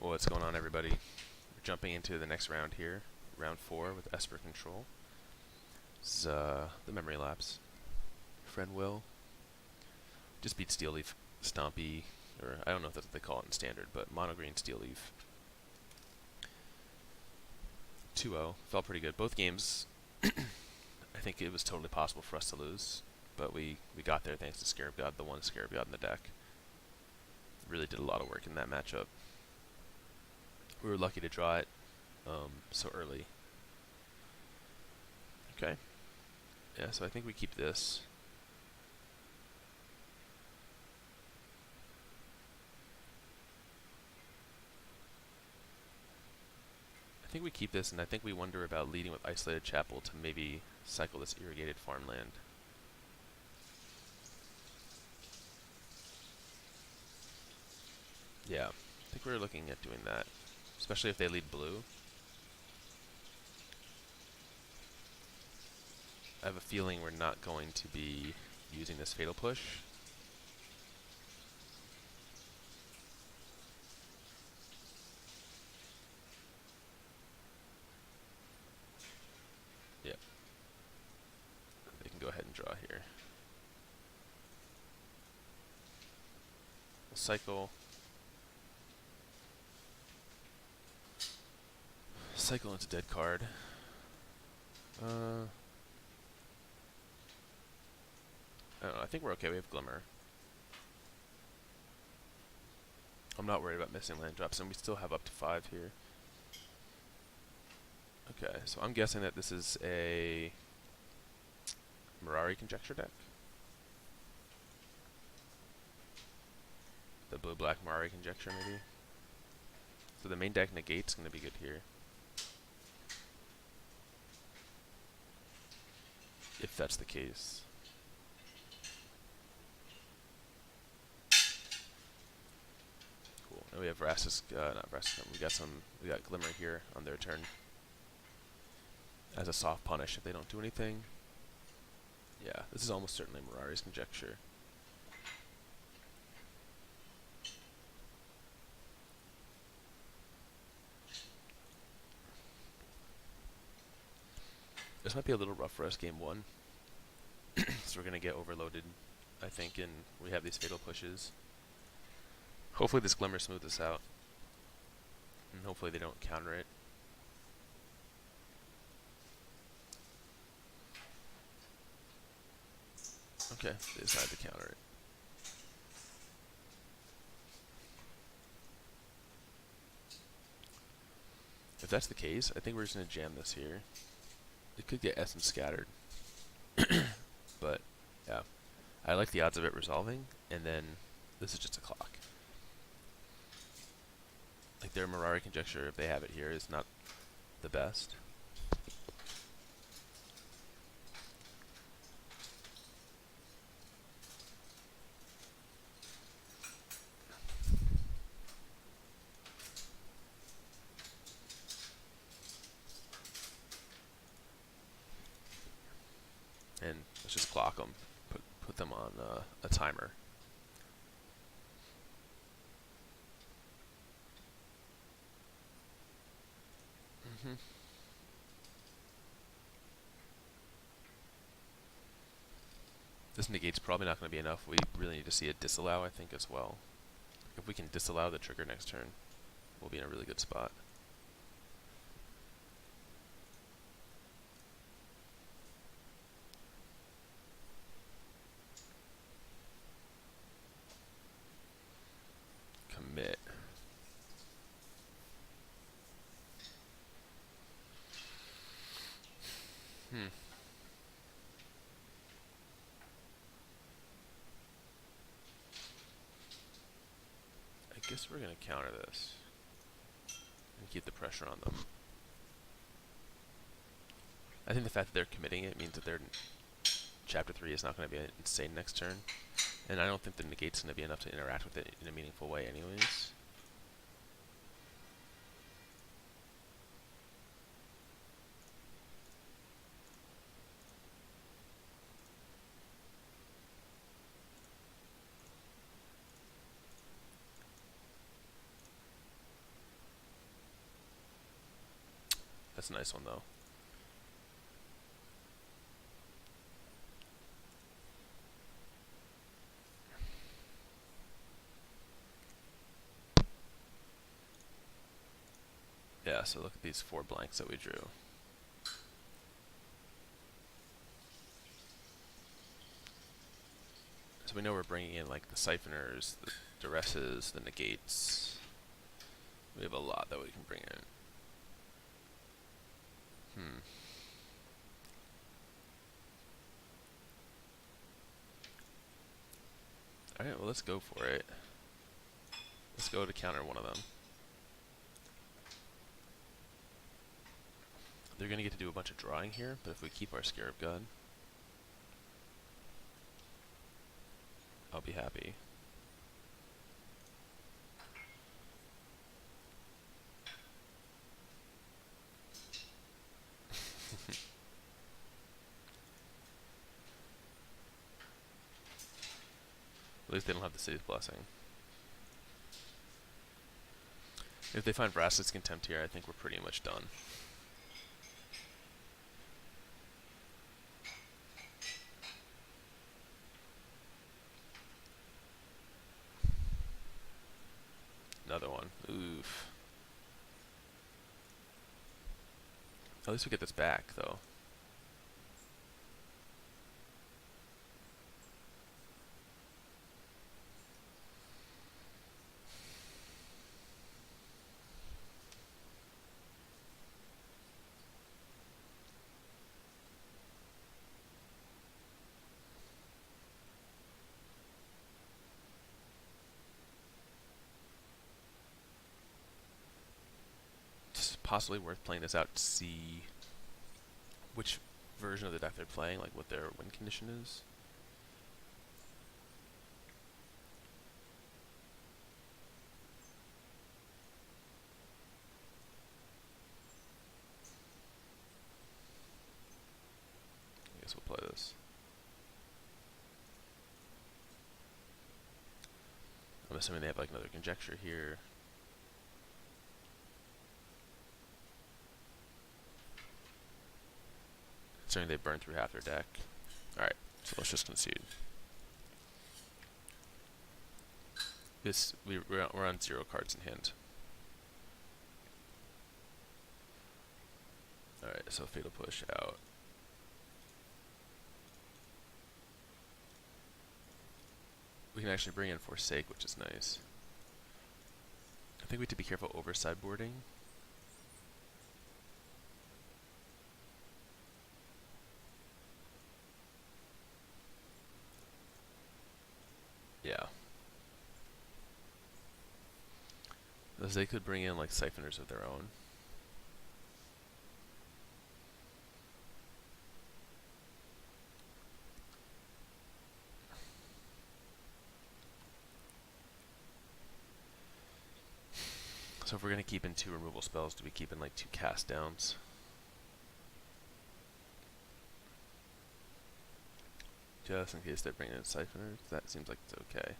What's going on, everybody? We're jumping into the next round here, round 4 with Esper Control. This is the memory lapse. Friend Will just beat Steel Leaf Stompy, or I don't know if that's what they call it in standard, but mono green Steel Leaf. 2-0, felt pretty good. Both games, I think it was totally possible for us to lose, but we got there thanks to Scarab God, the one Scarab God in the deck. Really did a lot of work in that matchup. We were lucky to draw it so early. Okay. Yeah, so I think we keep this. I think we keep this, and I think we wonder about leading with Isolated Chapel to maybe cycle this Irrigated Farmland. Yeah, I think we're looking at doing that, especially if they lead blue. I have a feeling we're not going to be using this Fatal Push. Yep. They can go ahead and draw here. We'll cycle. Cycle into dead card. I don't know, I think we're okay. We have Glimmer. I'm not worried about missing land drops, and we still have up to 5 here. Okay, so I'm guessing that this is a Mirari Conjecture deck. The blue-black Mirari Conjecture, maybe. So the main deck Negate's going to be good here. If that's the case. Cool. And we have Vraska, not Vraska. We got Glimmer here on their turn as a soft punish if they don't do anything. Yeah, this is almost certainly Mirari's Conjecture. This might be a little rough for us game 1. So we're going to get overloaded, I think, and we have these fatal pushes. Hopefully this Glimmer smooths us out. And hopefully they don't counter it. Okay, they decide to counter it. If that's the case, I think we're just going to jam this here. It could get Essence scattered. But, yeah. I like the odds of it resolving, and then this is just a clock. Like their Mirari Conjecture, if they have it here, is not the best. And let's just clock them, put them on a timer. This Negate's probably not going to be enough. We really need to see a Disallow, I think, as well. If we can Disallow the trigger next turn, we'll be in a really good spot. Commit. I guess we're going to counter this and keep the pressure on them. I think the fact that they're committing it means that their Chapter 3 is not going to be insane next turn, and I don't think the Negate's going to be enough to interact with it in a meaningful way anyways. That's a nice one though. Yeah, so look at these 4 blanks that we drew. So we know we're bringing in like the Siphoners, the Duresses, the Negates. We have a lot that we can bring in. Alright, well let's go for it. Let's go to counter one of them. They're going to get to do a bunch of drawing here, but if we keep our Scarab God, I'll be happy. At least they don't have the City's Blessing. If they find Vraska's Contempt here, I think we're pretty much done. Another one. Oof. At least we get this back, though. Possibly worth playing this out to see which version of the deck they're playing, like what their win condition is. I guess we'll play this. I'm assuming they have like another Conjecture here. Considering they burned through half their deck. Alright, so let's just concede. We're on 0 cards in hand. Alright, so Fatal Push out. We can actually bring in Forsake, which is nice. I think we have to be careful over sideboarding. Yeah. As they could bring in like Siphoners of their own. So if we're going to keep in 2 removal spells, do we keep in like 2 cast downs? Just in case they're bringing in Siphoners, that seems like it's okay.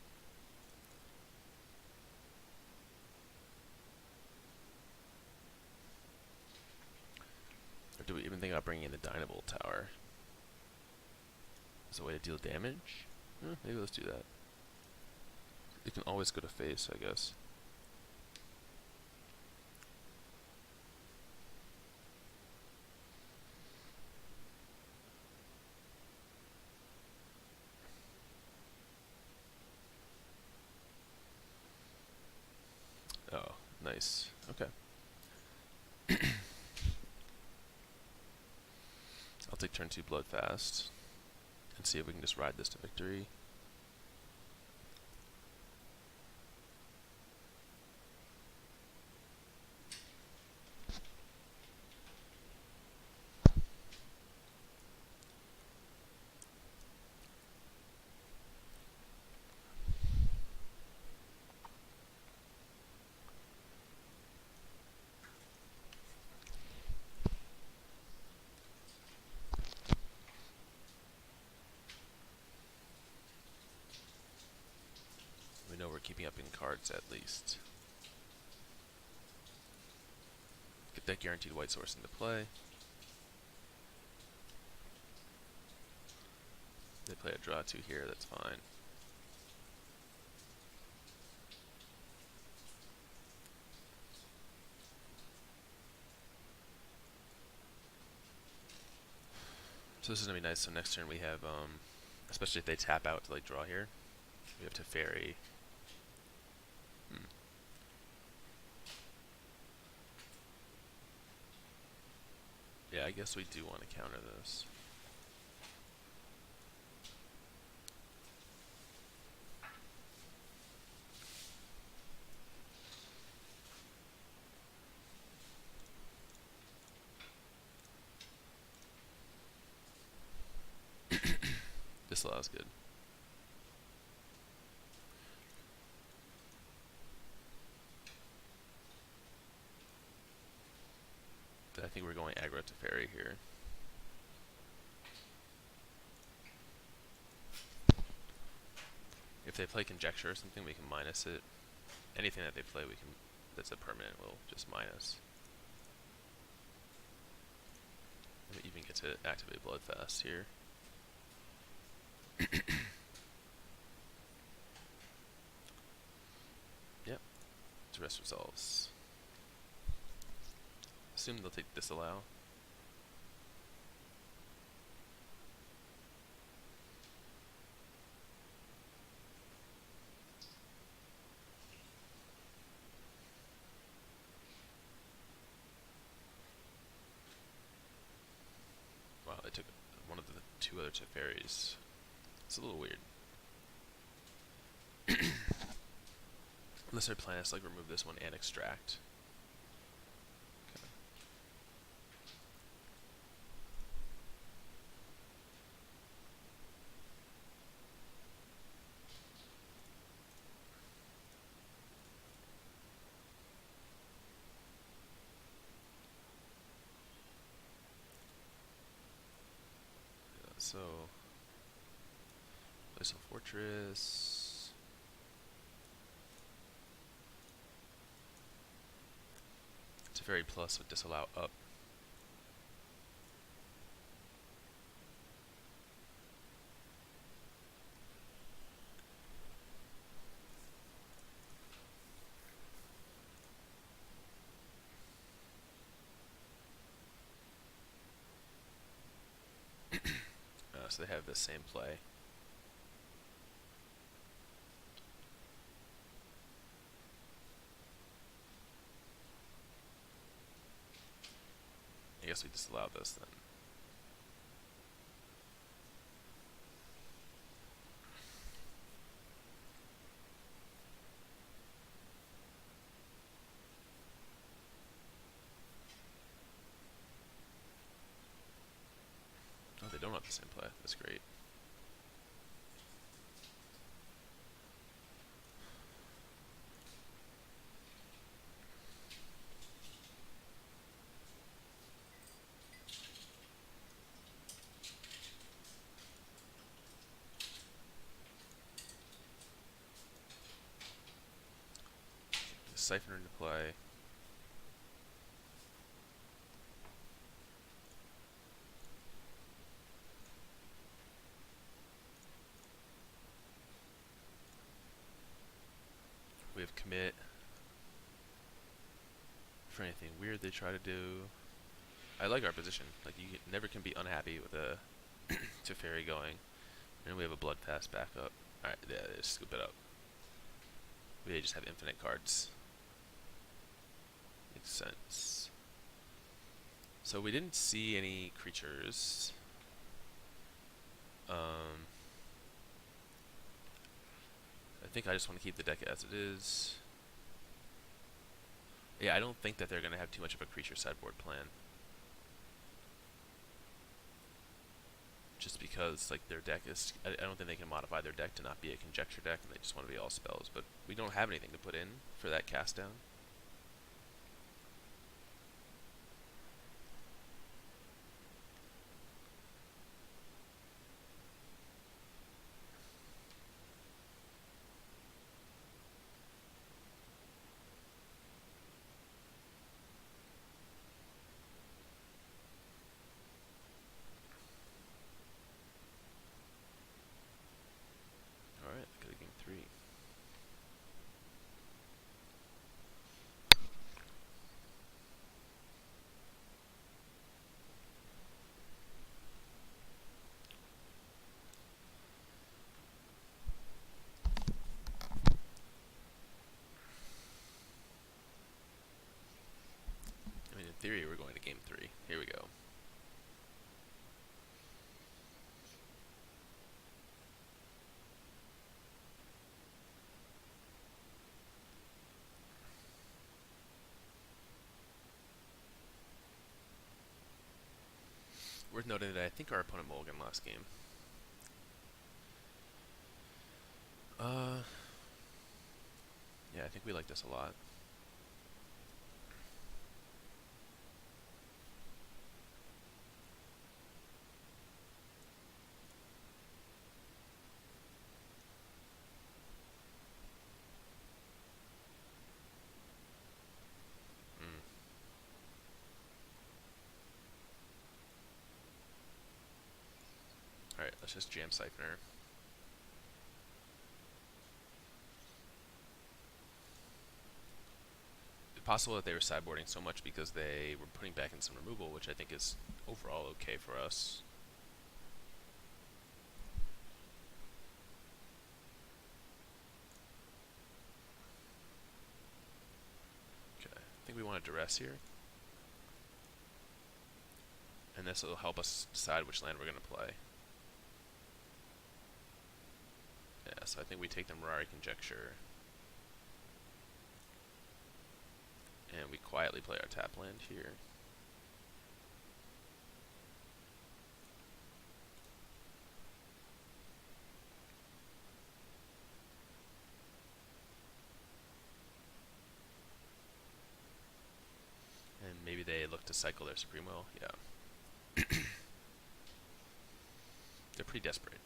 Or do we even think about bringing in the Dynavolt Tower as a way to deal damage? Maybe let's do that. It can always go to face, I guess. Oh, nice. Okay. I'll take turn 2 Bloodfast and see if we can just ride this to victory. We know we're keeping up in cards at least. Get that guaranteed white source into play. They play a draw 2 here, that's fine. So this is going to be nice. So next turn we have, especially if they tap out to like draw here, we have Teferi. Yeah, I guess we do want to counter this. Disallow is good. I think we're going aggro Teferi here. If they play Conjecture or something, we can minus it. Anything that they play, we can. That's a permanent. We'll just minus. And we even get to activate Bloodfast here. Yep. Duress resolves. Assume they'll take Disallow. Wow, they took one of the 2 other Teferis. It's a little weird. Unless their plan is to like remove this one and extract. Okay. Yeah, so Glacial Fortress. Teferi plus with Disallow up. So they have the same play. I guess we disallow this then. Oh, they don't have the same play. That's great. Siphoner into play. We have commit for anything weird they try to do. I like our position. Like, you never can be unhappy with a Teferi going. And we have a Bloodfast backup. Alright, yeah, just scoop it up. We just have infinite cards. Makes sense. So we didn't see any creatures. I think I just want to keep the deck as it is. Yeah, I don't think that they're going to have too much of a creature sideboard plan. Just because, like, their deck is... I don't think they can modify their deck to not be a Conjecture deck, and they just want to be all spells. But we don't have anything to put in for that cast down. theory, we're going to game 3. Here we go. Worth noting that I think our opponent mulliganed last game. Yeah, I think we like this a lot. Alright, let's just jam Siphoner. It's possible that they were sideboarding so much because they were putting back in some removal, which I think is overall okay for us. Okay, I think we want a Duress here. And this will help us decide which land we're going to play. Yeah, so I think we take the Mirari Conjecture. And we quietly play our tap land here. And maybe they look to cycle their Supreme Will. Yeah. They're pretty desperate.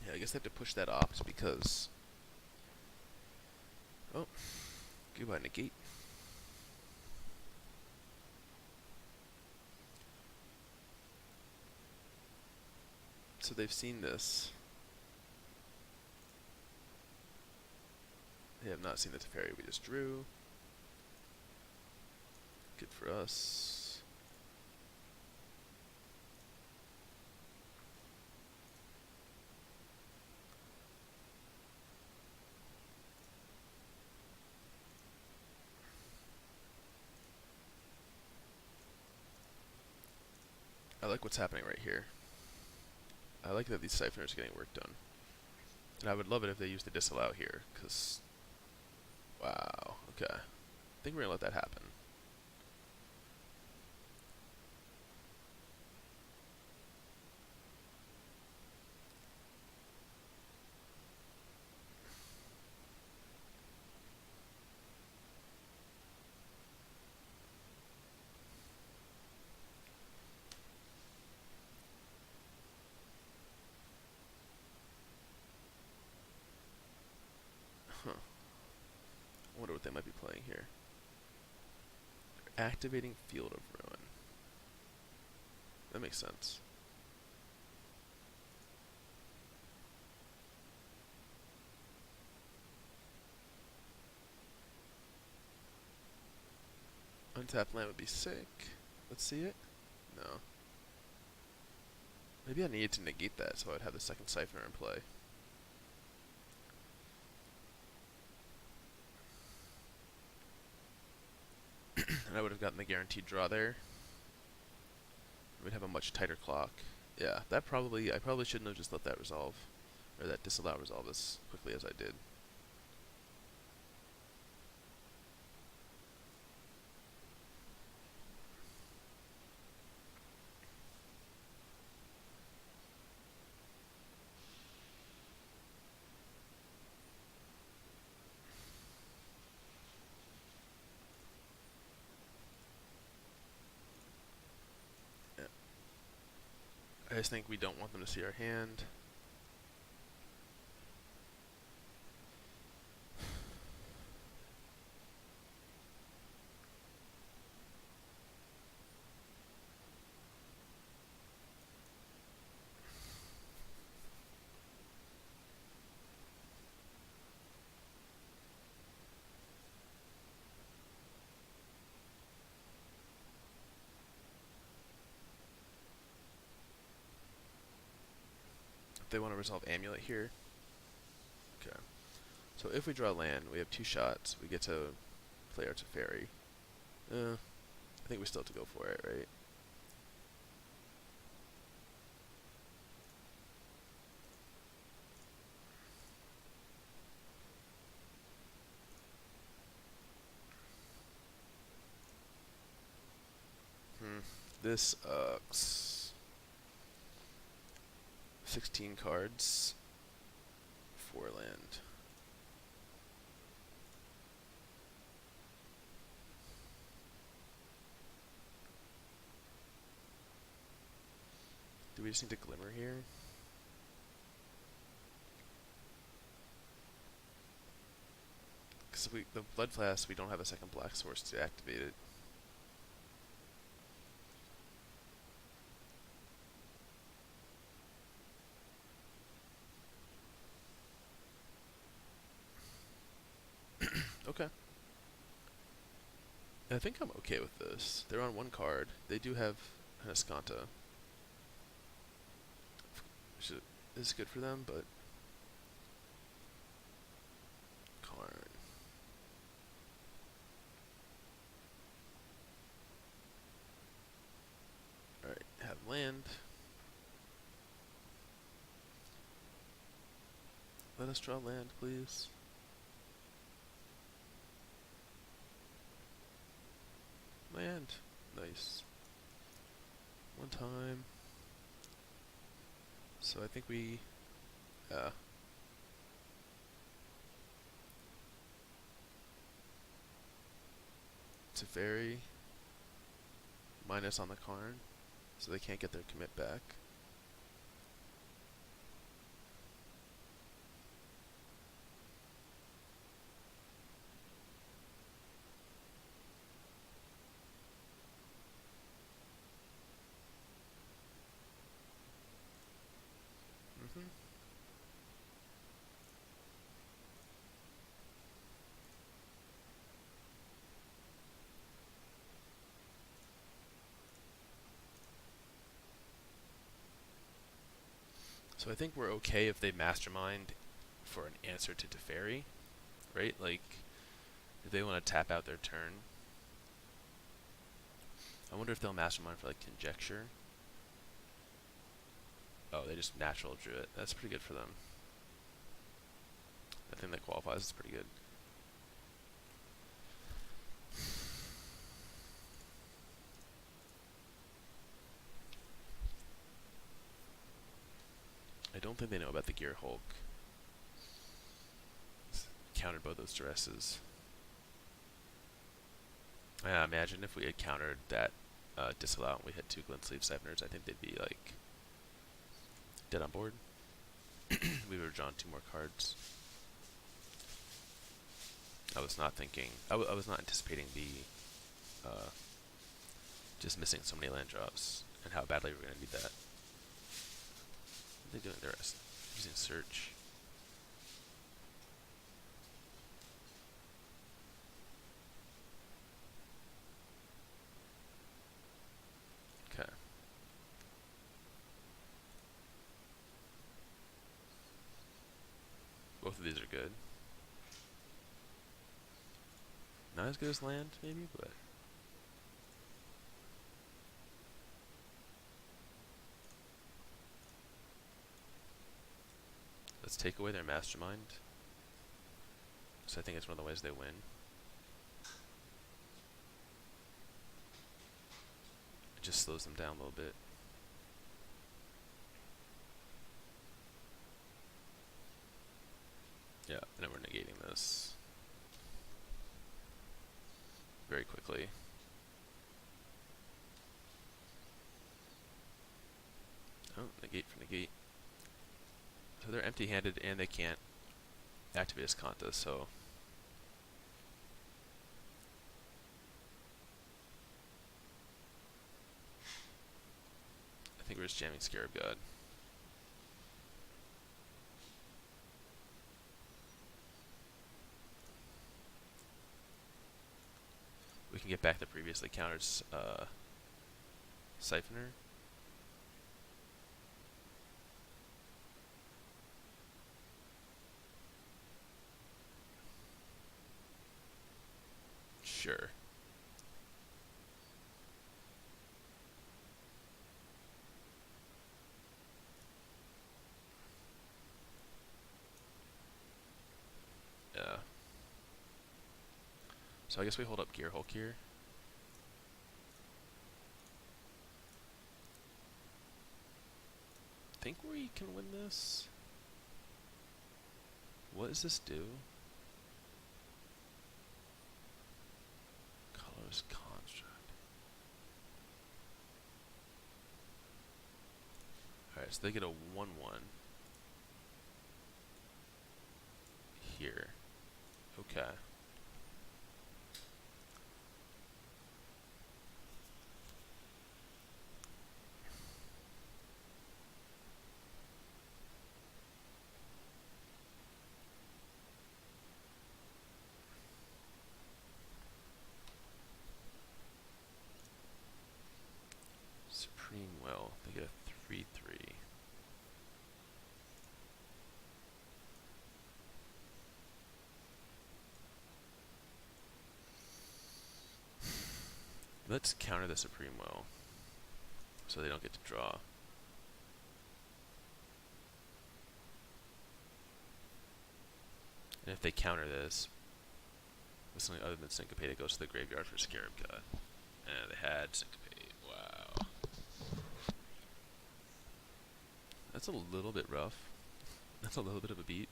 Yeah, I guess they have to push that opt because... Oh, goodbye Negate. So they've seen this. They have not seen the Teferi we just drew. Good for us. I like what's happening right here. I like that these Siphoners are getting work done. And I would love it if they used the Disallow here, because... Wow, okay. I think we're going to let that happen. Huh. I wonder what they might be playing here. They're activating Field of Ruin. That makes sense. Untapped land would be sick. Let's see it. No. Maybe I needed to negate that so I'd have the second Siphoner in play. And I would have gotten the guaranteed draw there. We'd have a much tighter clock. Yeah, that probably... I probably shouldn't have just let that resolve. Or that Disallow resolve as quickly as I did. I just think we don't want them to see our hand. They want to resolve Amulet here. Okay. So if we draw land, we have 2 shots. We get to play our Teferi. I think we still have to go for it, right? This sucks. 16 cards. 4 land. Do we just need to Glimmer here? Because the Blood Flask, we don't have a second black source to activate it. Okay. I think I'm okay with this. They're on 1 card. They do have an Azcanta. Which is good for them, but... Karn. Alright, have land. Let us draw land, please. Land. Nice. 1 time. So I think we... Teferi. Minus on the Karn. So they can't get their commit back. So I think we're okay if they Mastermind for an answer to Teferi, right? Like, if they want to tap out their turn. I wonder if they'll Mastermind for, like, Conjecture. Oh, they just natural drew it. That's pretty good for them. I think that qualifies is pretty good. I don't think they know about the Gearhulk. Countered both those Duresses. Imagine if we had countered that Disallow and we had 2 Glint-Sleeve Siphoners, I think they'd be like dead on board. We would have drawn 2 more cards. I was not thinking, I was not anticipating the just missing so many land drops and how badly we're going to need that. What are they doing? They're using search. Okay. Both of these are good. Not as good as land, maybe, but... Let's take away their Mastermind. So I think it's one of the ways they win. It just slows them down a little bit. Yeah, and then we're negating this very quickly. Oh, negate for negate. So they're empty-handed and they can't activate Azcanta, so... I think we're just jamming Scarab God. We can get back the previously countered Siphoner. So I guess we hold up Gearhulk here. Think we can win this? What does this do? Colors construct. Alright, so they get a 1-1 here. Okay. Supreme Will. They get a 3-3. Let's counter the Supreme Will so they don't get to draw. And if they counter this with something other than Syncopate, it goes to the graveyard for Scarab God. And they had Syncopate. Wow. That's a little bit rough. That's a little bit of a beat.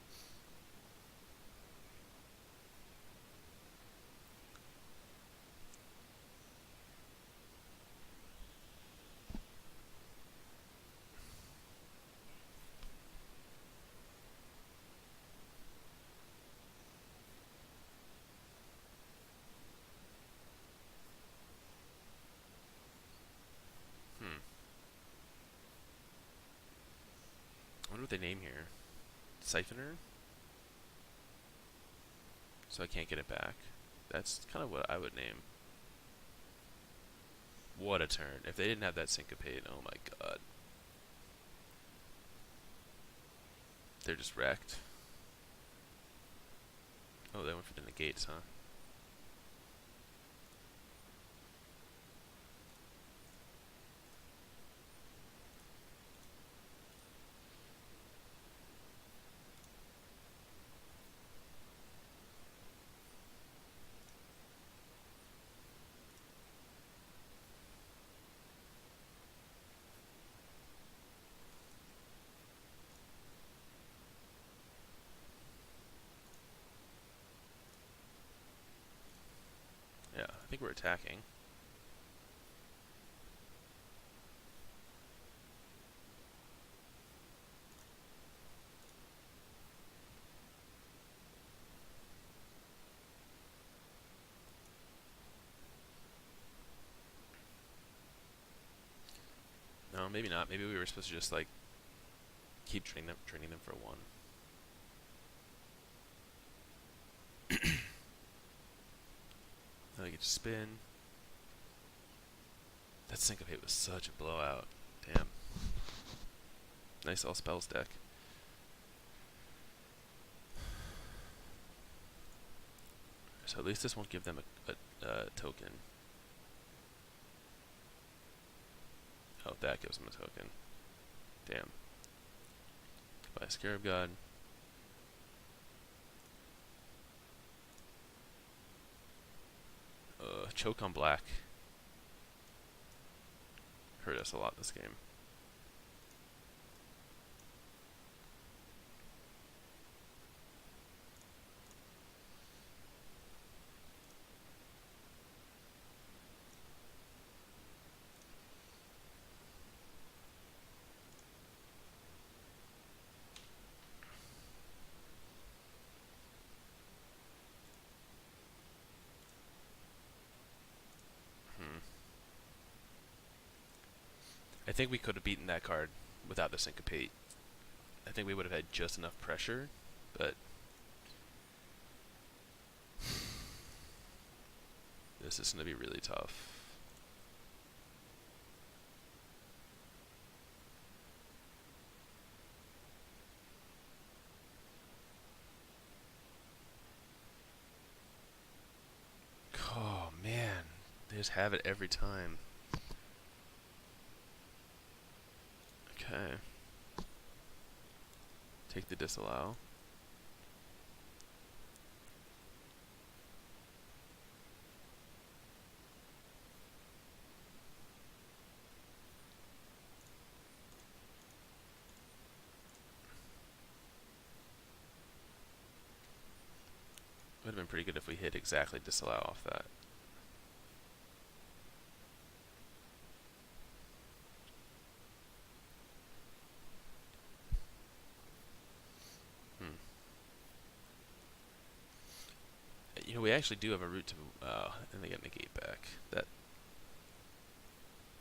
I wonder what they name here. Siphoner? So I can't get it back. That's kind of what I would name. What a turn. If they didn't have that Syncopate, oh my god. They're just wrecked. Oh, they went for the Negates, huh? Yeah, I think we're attacking. No, maybe not. Maybe we were supposed to just like keep training them for 1. Now I get to spin. That Syncopate was such a blowout. Damn. Nice all spells deck. So at least this won't give them a token. Oh, that gives them a token. Damn. Goodbye, Scarab God. Choke on black. Hurt us a lot this game. I think we could have beaten that card without the Syncopate. I think we would have had just enough pressure, but this is going to be really tough. Oh man, they just have it every time. Okay. Take the Disallow. exactly disallow off that. Hmm. You know, we actually do have a route to, and they get Negate back. That,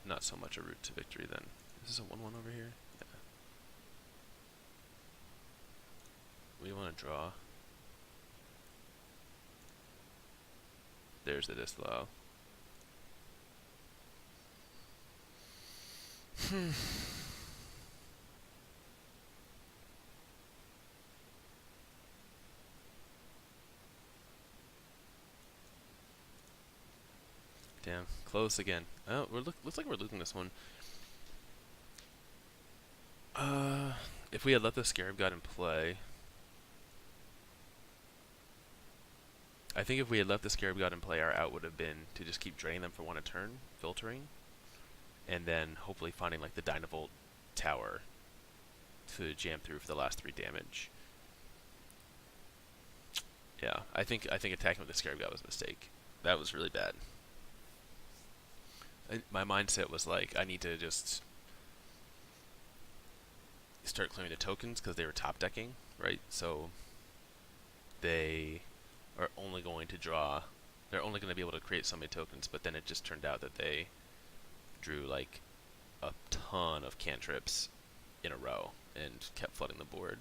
not so much a route to victory then. Is this a 1-1 over here? Yeah. We want to draw. There's the disallow. Damn, close again. Oh, looks like we're losing this one. If we had left the Scarab God in play, I think if we had left the Scarab God in play, our out would have been to just keep draining them for one a turn, filtering, and then hopefully finding like the Dynavolt Tower to jam through for the last 3 damage. Yeah, I think attacking with the Scarab God was a mistake. That was really bad. My mindset was like, I need to just start clearing the tokens because they were top decking, right? So they are only going to draw, they're only going to be able to create so many tokens, but then it just turned out that they drew like a ton of cantrips in a row and kept flooding the board.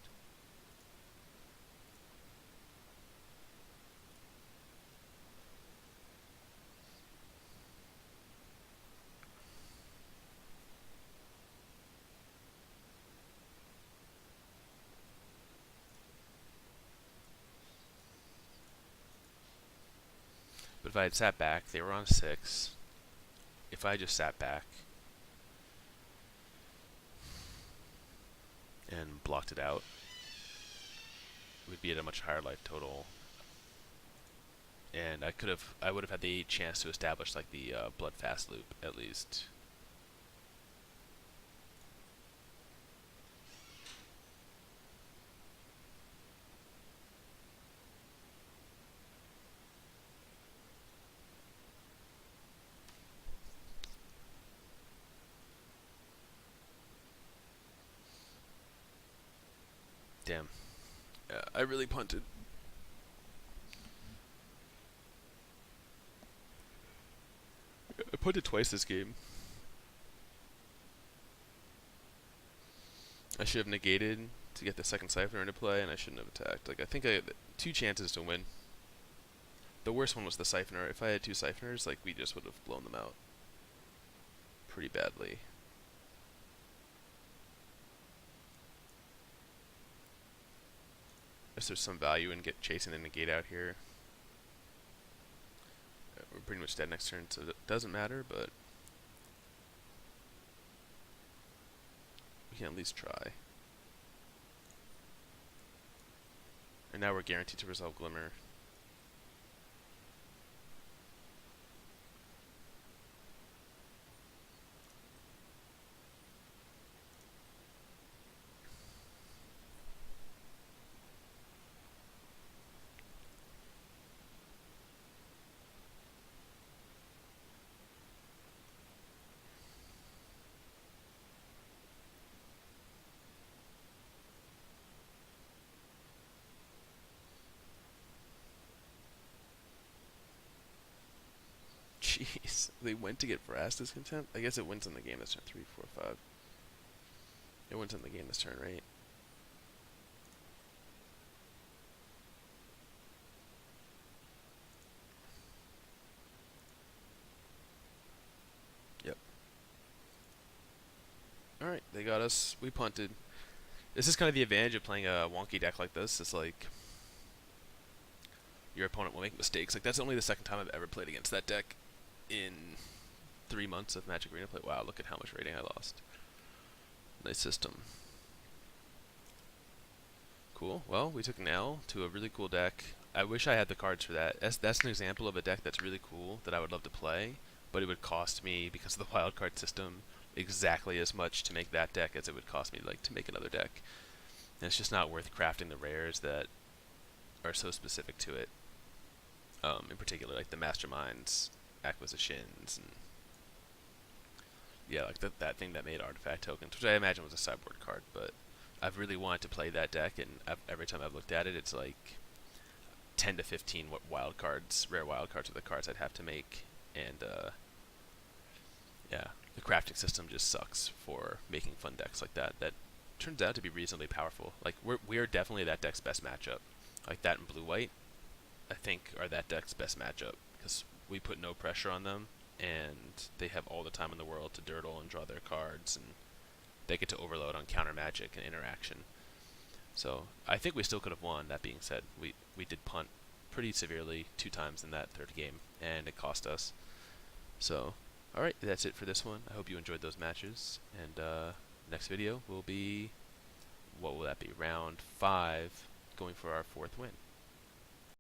But if I had sat back, they were on 6. If I just sat back and blocked it out, we'd be at a much higher life total. And I would have had the chance to establish like the blood fast loop at least. Damn. I really punted. I punted twice this game. I should have negated to get the second Siphoner into play, and I shouldn't have attacked. Like, I think I had 2 chances to win. The worst one was the Siphoner. If I had 2 Siphoners, like, we just would have blown them out pretty badly. Guess there's some value in chasing the Negate out here. We're pretty much dead next turn, so it doesn't matter, but we can at least try. And now we're guaranteed to resolve Glimmer. Jeez, they went to get Vraska's Contempt? I guess it wins in the game this turn. 3, 4, 5. It wins in the game this turn, right? Yep. Alright, they got us. We punted. This is kind of the advantage of playing a wonky deck like this. It's like your opponent will make mistakes. Like, that's only the second time I've ever played against that deck in 3 months of Magic Arena play. Wow, look at how much rating I lost. Nice system. Cool. Well, we took an L to a really cool deck. I wish I had the cards for that. That's an example of a deck that's really cool that I would love to play, but it would cost me, because of the wildcard system, exactly as much to make that deck as it would cost me like to make another deck. And it's just not worth crafting the rares that are so specific to it. in particular, like the Masterminds acquisitions, and yeah, like that thing that made artifact tokens, which I imagine was a sideboard card, but I've really wanted to play that deck, and every time I've looked at it, it's like 10 to 15 wild cards, rare wild cards are the cards I'd have to make, and yeah, the crafting system just sucks for making fun decks like that. That turns out to be reasonably powerful. Like we're definitely that deck's best matchup. Like that and blue white, I think are that deck's best matchup because we put no pressure on them, and they have all the time in the world to dirtle and draw their cards, and they get to overload on counter magic and interaction. So I think we still could have won. That being said, we did punt pretty severely 2 times in that third game, and it cost us. So, alright, that's it for this one. I hope you enjoyed those matches, and next video will be, what will that be, round 5, going for our 4th win.